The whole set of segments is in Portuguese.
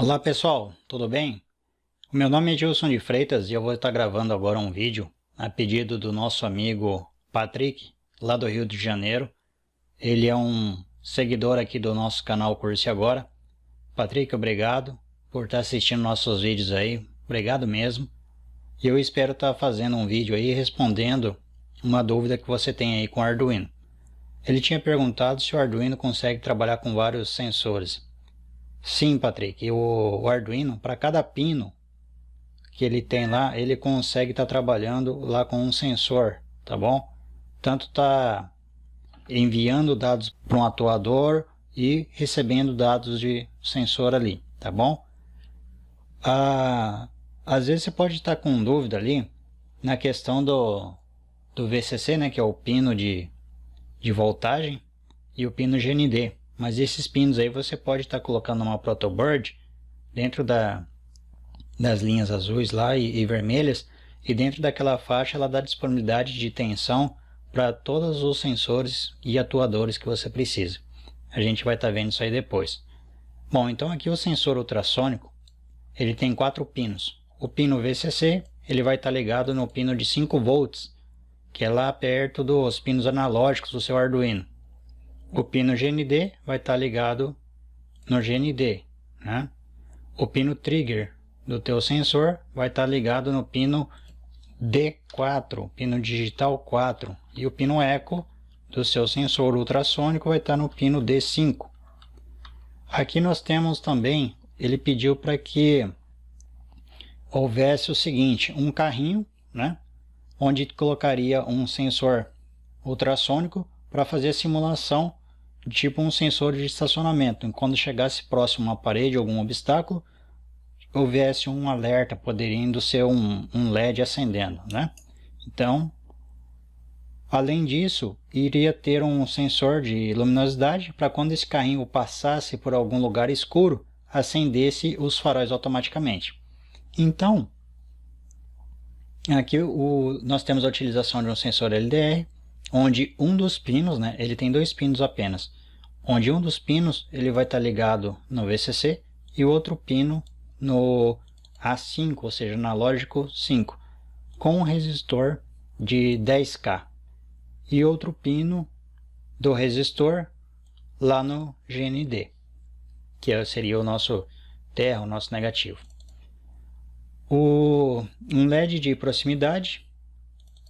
Olá pessoal, tudo bem? O meu nome é Gilson de Freitas e eu vou estar gravando agora um vídeo a pedido do nosso amigo Patrick, lá do Rio de Janeiro. Ele é um seguidor aqui do nosso canal Curse Agora. Patrick, obrigado por estar assistindo nossos vídeos aí, obrigado mesmo. E eu espero estar fazendo um vídeo aí respondendo uma dúvida que você tem aí com o Arduino. Ele tinha perguntado se o Arduino consegue trabalhar com vários sensores. Sim, Patrick, o Arduino, para cada pino que ele tem lá, ele consegue estar trabalhando lá com um sensor, tá bom? Tanto está enviando dados para um atuador e recebendo dados de sensor ali, tá bom? Às vezes você pode estar com dúvida ali na questão do VCC, né, que é o pino de voltagem, e o pino GND. Mas esses pinos aí você pode estar colocando uma protoboard dentro das linhas azuis lá e vermelhas, e dentro daquela faixa ela dá disponibilidade de tensão para todos os sensores e atuadores que você precisa. A gente vai estar vendo isso aí depois. Bom, então aqui o sensor ultrassônico, ele tem 4 pinos. O pino VCC, ele vai estar ligado no pino de 5 volts, que é lá perto dos pinos analógicos do seu Arduino. O pino GND vai estar ligado no GND, né? O pino trigger do teu sensor vai estar ligado no pino D4, pino digital 4, e o pino eco do seu sensor ultrassônico vai estar no pino D5. Aqui nós temos também, ele pediu para que houvesse o seguinte, um carrinho, né, onde colocaria um sensor ultrassônico para fazer a simulação tipo um sensor de estacionamento. E quando chegasse próximo a uma parede ou algum obstáculo, houvesse um alerta, poderindo ser um LED acendendo, né? Então, além disso, iria ter um sensor de luminosidade para quando esse carrinho passasse por algum lugar escuro, acendesse os faróis automaticamente. Então, aqui nós temos a utilização de um sensor LDR, onde um dos pinos, né, ele tem 2 pinos apenas, onde um dos pinos ele vai estar ligado no VCC e o outro pino no A5, ou seja, analógico 5, com um resistor de 10K, e outro pino do resistor lá no GND, que seria o nosso terra, o nosso negativo. Um LED de proximidade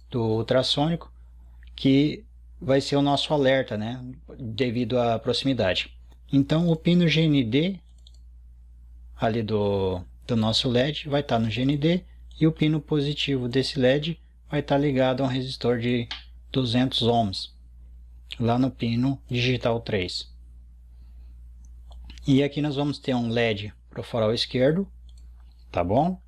do ultrassônico, que vai ser o nosso alerta, né, devido à proximidade. Então o pino GND ali do nosso LED vai estar no GND, e o pino positivo desse LED vai estar ligado a um resistor de 200 ohms lá no pino digital 3. E aqui nós vamos ter um LED para o farol esquerdo, tá bom?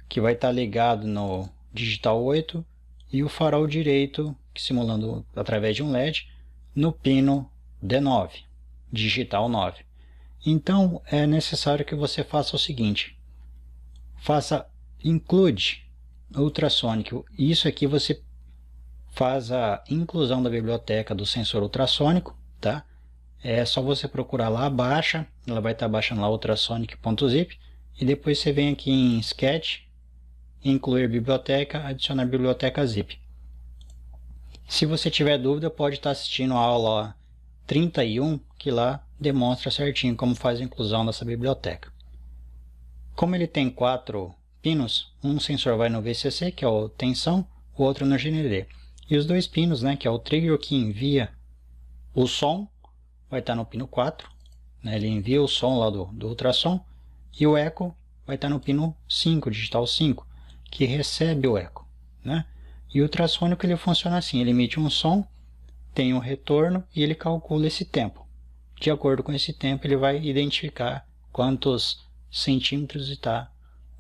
Que vai estar ligado no digital 8, e o farol direito, que simulando através de um LED, no pino D9, digital 9. Então é necessário que você faça o seguinte: include ultrassônico. Isso aqui você faz a inclusão da biblioteca do sensor ultrassônico, tá? É só você procurar lá, baixa, ela vai estar baixando lá ultrasonic.zip, e depois você vem aqui em Sketch, incluir biblioteca, adicionar biblioteca zip. Se você tiver dúvida, pode estar assistindo a aula 31, que lá demonstra certinho como faz a inclusão dessa biblioteca. Como ele tem 4 pinos, um sensor vai no VCC, que é o tensão, o outro no GND. E os 2 pinos, né, que é o trigger que envia o som, vai estar no pino 4, né, ele envia o som lá do ultrassom, e o eco vai estar no pino 5, digital 5, que recebe o eco, né? E o ultrassônico ele funciona assim, ele emite um som, tem um retorno e ele calcula esse tempo. De acordo com esse tempo, ele vai identificar quantos centímetros está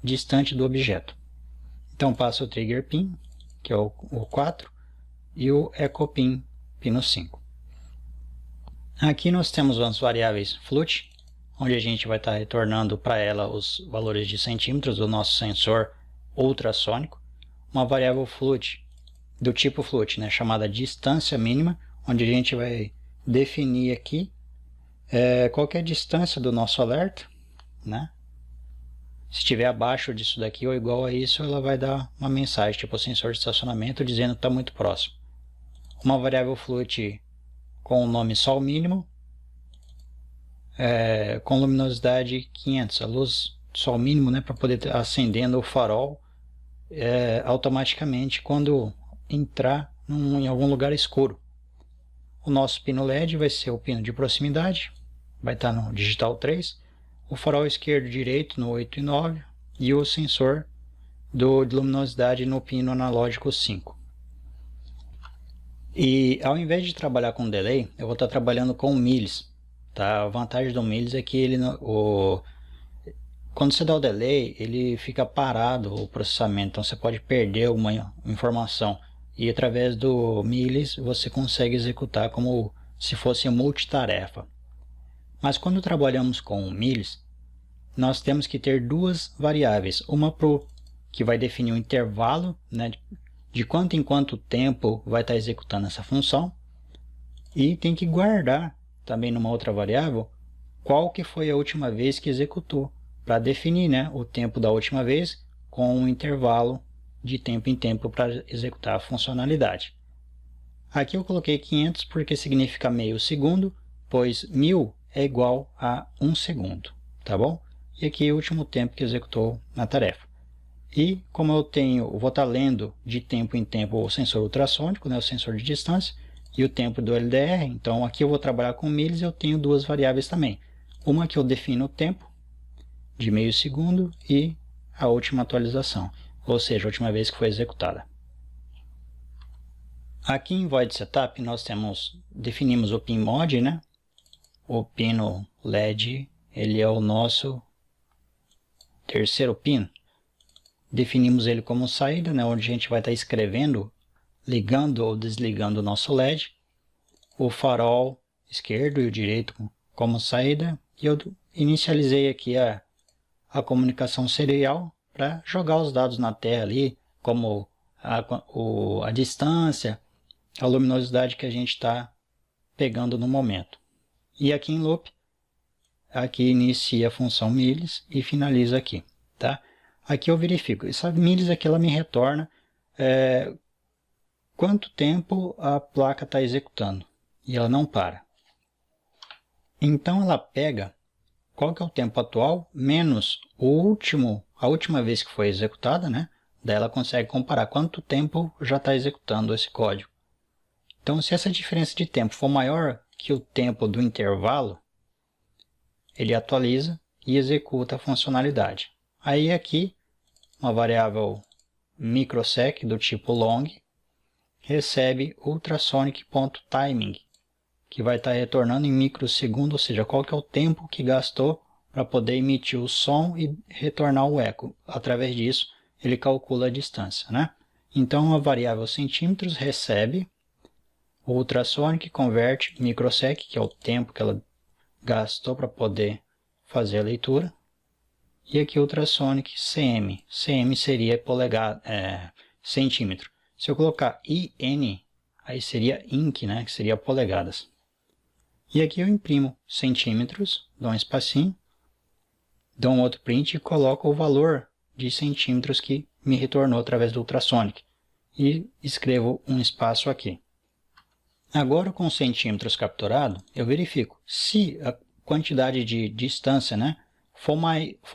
distante do objeto. Então passa o trigger pin, que é o 4, e o echo pin, pino 5. Aqui nós temos as variáveis float, onde a gente vai estar retornando para ela os valores de centímetros do nosso sensor ultrassônico. Uma variável float do tipo float, né, chamada distância mínima, onde a gente vai definir aqui qual que é a distância do nosso alerta, né, Se estiver abaixo disso daqui ou igual a isso, ela vai dar uma mensagem, tipo sensor de estacionamento, dizendo que está muito próximo. Uma variável float com o nome sol mínimo, com luminosidade 500, a luz sol mínimo, né, para poder estar acendendo o farol automaticamente quando entrar em algum lugar escuro. O nosso pino LED vai ser o pino de proximidade, vai estar no digital 3, o farol esquerdo e direito no 8 e 9 e o sensor de luminosidade no pino analógico 5. E ao invés de trabalhar com delay, eu vou estar trabalhando com millis. Tá? A vantagem do millis é que quando você dá o delay, ele fica parado o processamento, então você pode perder alguma informação. E através do millis você consegue executar como se fosse multitarefa. Mas quando trabalhamos com millis, nós temos que ter duas variáveis. Uma que vai definir o intervalo, né, de quanto em quanto tempo vai estar executando essa função. E tem que guardar também numa outra variável qual que foi a última vez que executou, para definir, né, o tempo da última vez com um intervalo de tempo em tempo para executar a funcionalidade. Aqui eu coloquei 500 porque significa meio segundo, pois 1000 é igual a 1 segundo, tá bom? E aqui é o último tempo que executou na tarefa. E como eu vou estar lendo de tempo em tempo o sensor ultrassônico, né, o sensor de distância, e o tempo do LDR, então aqui eu vou trabalhar com millis, eu tenho duas variáveis também. Uma que eu defino o tempo, de meio segundo, e a última atualização, ou seja, a última vez que foi executada. Aqui em Void Setup nós definimos o pin mod, né? O pino LED, ele é o nosso terceiro pino. Definimos ele como saída, né? Onde a gente vai estar escrevendo, ligando ou desligando o nosso LED. O farol esquerdo e o direito como saída. E eu inicializei aqui a comunicação serial para jogar os dados na tela ali, como a distância, a luminosidade que a gente está pegando no momento. E aqui em loop, aqui inicia a função millis e finaliza aqui, tá? Aqui eu verifico, essa millis aqui ela me retorna quanto tempo a placa está executando, e ela não para. Então ela pega qual que é o tempo atual menos a última vez que foi executada, né? Daí ela consegue comparar quanto tempo já está executando esse código. Então, se essa diferença de tempo for maior que o tempo do intervalo, ele atualiza e executa a funcionalidade. Aí aqui, uma variável microsec do tipo long recebe ultrasonic.timing, que vai estar retornando em microsegundo, ou seja, qual que é o tempo que gastou para poder emitir o som e retornar o eco. Através disso, ele calcula a distância, né? Então, a variável centímetros recebe o ultrasonic, converte microsec, que é o tempo que ela gastou para poder fazer a leitura. E aqui ultrasonic cm. Cm seria centímetro. Se eu colocar IN, aí seria inch, né? Que seria polegadas. E aqui eu imprimo centímetros, dou um espacinho, dou um outro print e coloco o valor de centímetros que me retornou através do ultrasonic. E escrevo um espaço aqui. Agora com centímetros capturado, eu verifico se a quantidade de distância, né, for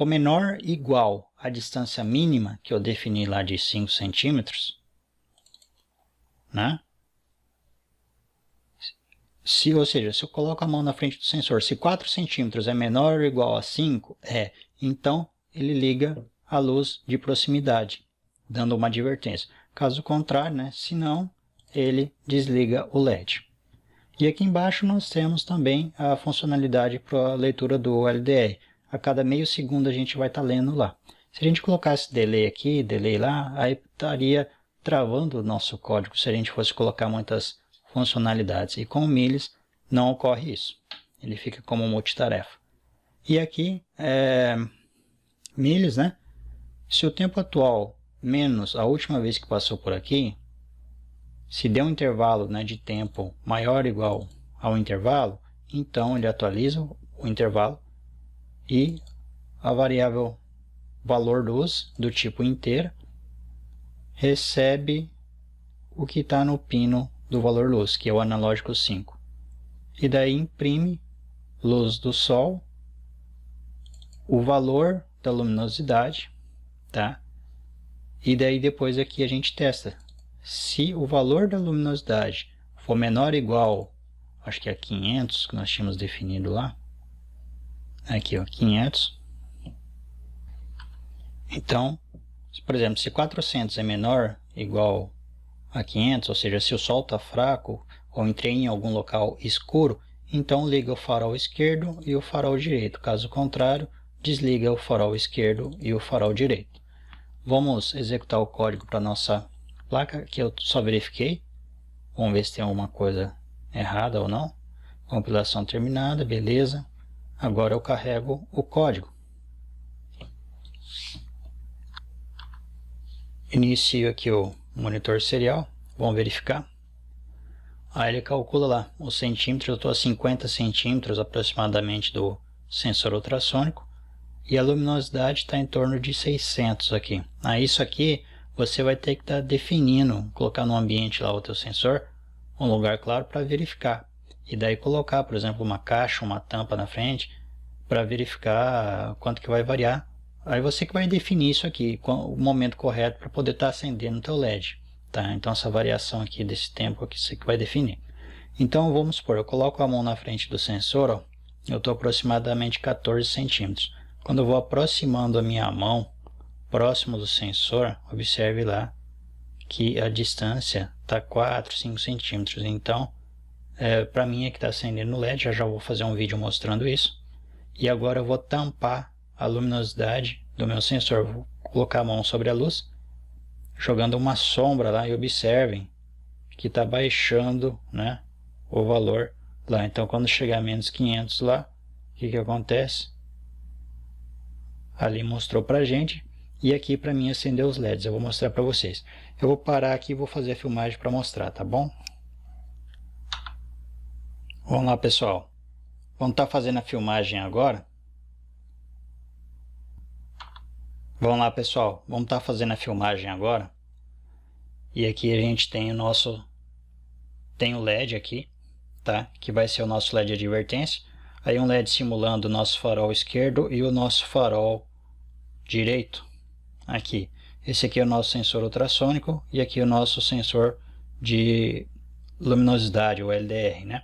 menor ou igual à distância mínima que eu defini lá de 5 centímetros, né? Ou seja, se eu coloco a mão na frente do sensor, se 4 centímetros é menor ou igual a 5, então ele liga a luz de proximidade, dando uma advertência. Caso contrário, né, se não, ele desliga o LED. E aqui embaixo nós temos também a funcionalidade para a leitura do LDR. A cada meio segundo a gente vai estar lendo lá. Se a gente colocasse delay aqui, delay lá, aí estaria travando o nosso código se a gente fosse colocar muitas funcionalidades. E com o millis não ocorre isso. Ele fica como multitarefa. E aqui, millis, né? Se o tempo atual menos a última vez que passou por aqui, se der um intervalo, né, de tempo maior ou igual ao intervalo, então ele atualiza o intervalo e a variável valor luz do tipo inteira, recebe o que está no pino do valor luz, que é o analógico 5. E daí imprime luz do sol, o valor da luminosidade, tá? E daí depois aqui a gente testa. Se o valor da luminosidade for menor ou igual, acho que é 500 que nós tínhamos definido lá. Aqui, ó, 500. Então, por exemplo, se 400 é menor ou igual a 500, ou seja, se o sol está fraco ou entrei em algum local escuro, então liga o farol esquerdo e o farol direito. Caso contrário, desliga o farol esquerdo e o farol direito. Vamos executar o código para nossa placa, que eu só verifiquei. Vamos ver se tem alguma coisa errada ou não. Compilação terminada, beleza. Agora eu carrego o código. Inicio aqui o monitor serial. Vamos verificar. Aí ele calcula lá os centímetros. Eu estou a 50 centímetros aproximadamente do sensor ultrassônico. E a luminosidade está em torno de 600 aqui. Isso aqui você vai ter que estar definindo, colocar no ambiente lá o teu sensor, um lugar claro para verificar. E daí colocar, por exemplo, uma caixa, uma tampa na frente, para verificar quanto que vai variar. Aí você que vai definir isso aqui, o momento correto para poder estar acendendo o teu LED. Tá? Então essa variação aqui desse tempo aqui você que vai definir. Então vamos supor, eu coloco a mão na frente do sensor, ó, eu estou aproximadamente 14 centímetros. Quando eu vou aproximando a minha mão próximo do sensor, observe lá que a distância está 4, 5 centímetros. Então, para mim é que está acendendo o LED, já vou fazer um vídeo mostrando isso. E agora eu vou tampar a luminosidade do meu sensor. Vou colocar a mão sobre a luz, jogando uma sombra lá e observem que está baixando, né, o valor lá. Então, quando chegar a menos 500 lá, o que acontece? Ali mostrou pra gente, e aqui para mim acender os LEDs. Eu vou mostrar para vocês. Eu vou parar aqui e vou fazer a filmagem para mostrar, tá bom? Vamos lá, pessoal. Vamos estar fazendo a filmagem agora. Vamos lá, pessoal. Vamos estar fazendo a filmagem agora. E aqui a gente tem tem o LED aqui, tá? Que vai ser o nosso LED de advertência. Aí um LED simulando o nosso farol esquerdo e o nosso farol direito. Aqui. Esse aqui é o nosso sensor ultrassônico e aqui é o nosso sensor de luminosidade, o LDR, né?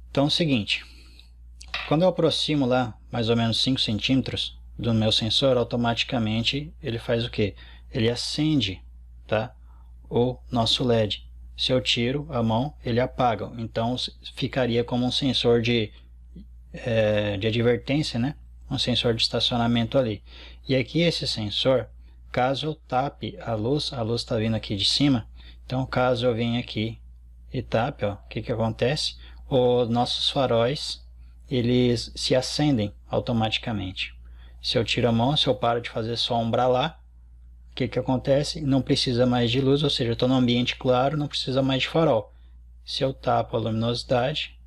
Então é o seguinte, quando eu aproximo lá mais ou menos 5 centímetros do meu sensor, automaticamente ele faz o que? Ele acende, tá? O nosso LED. Se eu tiro a mão, ele apaga. Então ficaria como um sensor de advertência, né? Um sensor de estacionamento ali. E aqui esse sensor, caso eu tape a luz está vindo aqui de cima, então caso eu venha aqui e tape, ó, o que acontece? Os nossos faróis, eles se acendem automaticamente. Se eu tiro a mão, se eu paro de fazer sombra lá, o que acontece? Não precisa mais de luz, ou seja, eu estou no ambiente claro, não precisa mais de farol. Se eu tapo a luminosidade,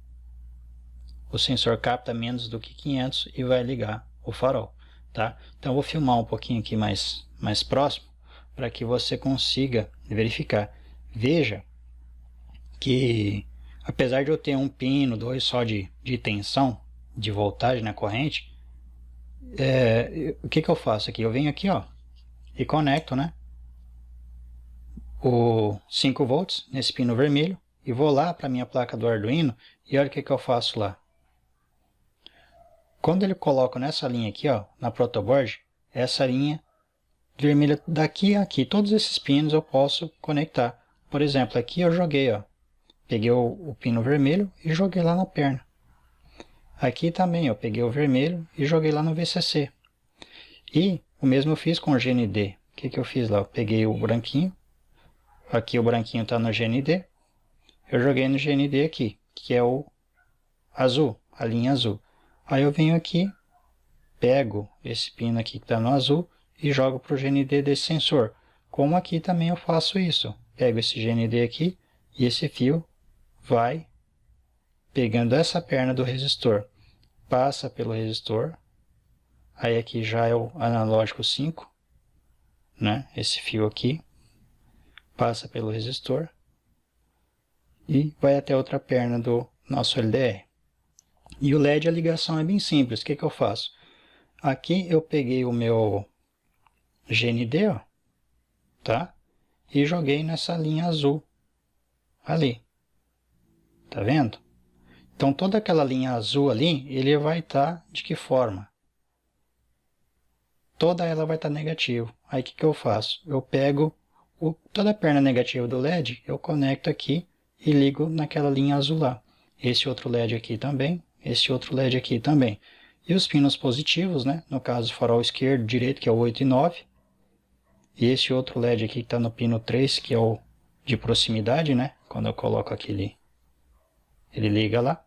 o sensor capta menos do que 500 e vai ligar o farol, tá? Então eu vou filmar um pouquinho aqui mais próximo para que você consiga verificar. Veja que apesar de eu ter um pino, 2 só de tensão, de voltagem na corrente, o que eu faço aqui? Eu venho aqui, ó, e conecto, né, o 5 volts nesse pino vermelho e vou lá para minha placa do Arduino e olha o que eu faço lá. Quando ele coloca nessa linha aqui, ó, na protoboard, essa linha vermelha daqui a aqui, todos esses pinos eu posso conectar. Por exemplo, aqui eu joguei, ó, peguei o pino vermelho e joguei lá na perna. Aqui também eu peguei o vermelho e joguei lá no VCC. E o mesmo eu fiz com o GND. O que eu fiz lá? Eu peguei o branquinho, aqui o branquinho está no GND, eu joguei no GND aqui, que é o azul, a linha azul. Aí eu venho aqui, pego esse pino aqui que está no azul e jogo para o GND desse sensor. Como aqui também eu faço isso. Pego esse GND aqui e esse fio vai pegando essa perna do resistor. Passa pelo resistor, Aí aqui já é o analógico 5, né? Esse fio aqui passa pelo resistor e vai até a outra perna do nosso LDR. E o LED, a ligação é bem simples. O que eu faço? Aqui eu peguei o meu GND, ó, tá? E joguei nessa linha azul ali. Tá vendo? Então toda aquela linha azul ali, ele vai estar de que forma? Toda ela vai estar negativa. Aí o que eu faço? Eu pego toda a perna negativa do LED, eu conecto aqui e ligo naquela linha azul lá. Esse outro LED aqui também, esse outro LED aqui também. E os pinos positivos, né? No caso, farol esquerdo, direito, que é o 8 e 9. E esse outro LED aqui que está no pino 3, que é o de proximidade, né? Quando eu coloco aquele, ele liga lá.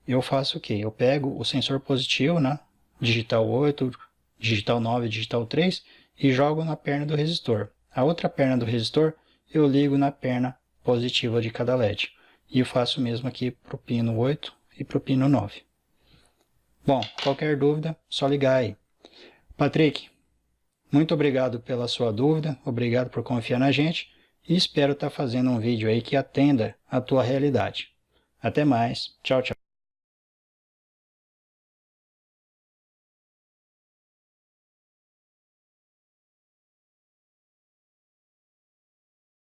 Eu faço o quê? Eu pego o sensor positivo, né? Digital 8, digital 9, digital 3 e jogo na perna do resistor. A outra perna do resistor eu ligo na perna positiva de cada LED. E eu faço o mesmo aqui para o pino 8 e para o pino 9. Bom, qualquer dúvida, só ligar aí. Patrick, muito obrigado pela sua dúvida, obrigado por confiar na gente e espero estar fazendo um vídeo aí que atenda à tua realidade. Até mais, tchau, tchau.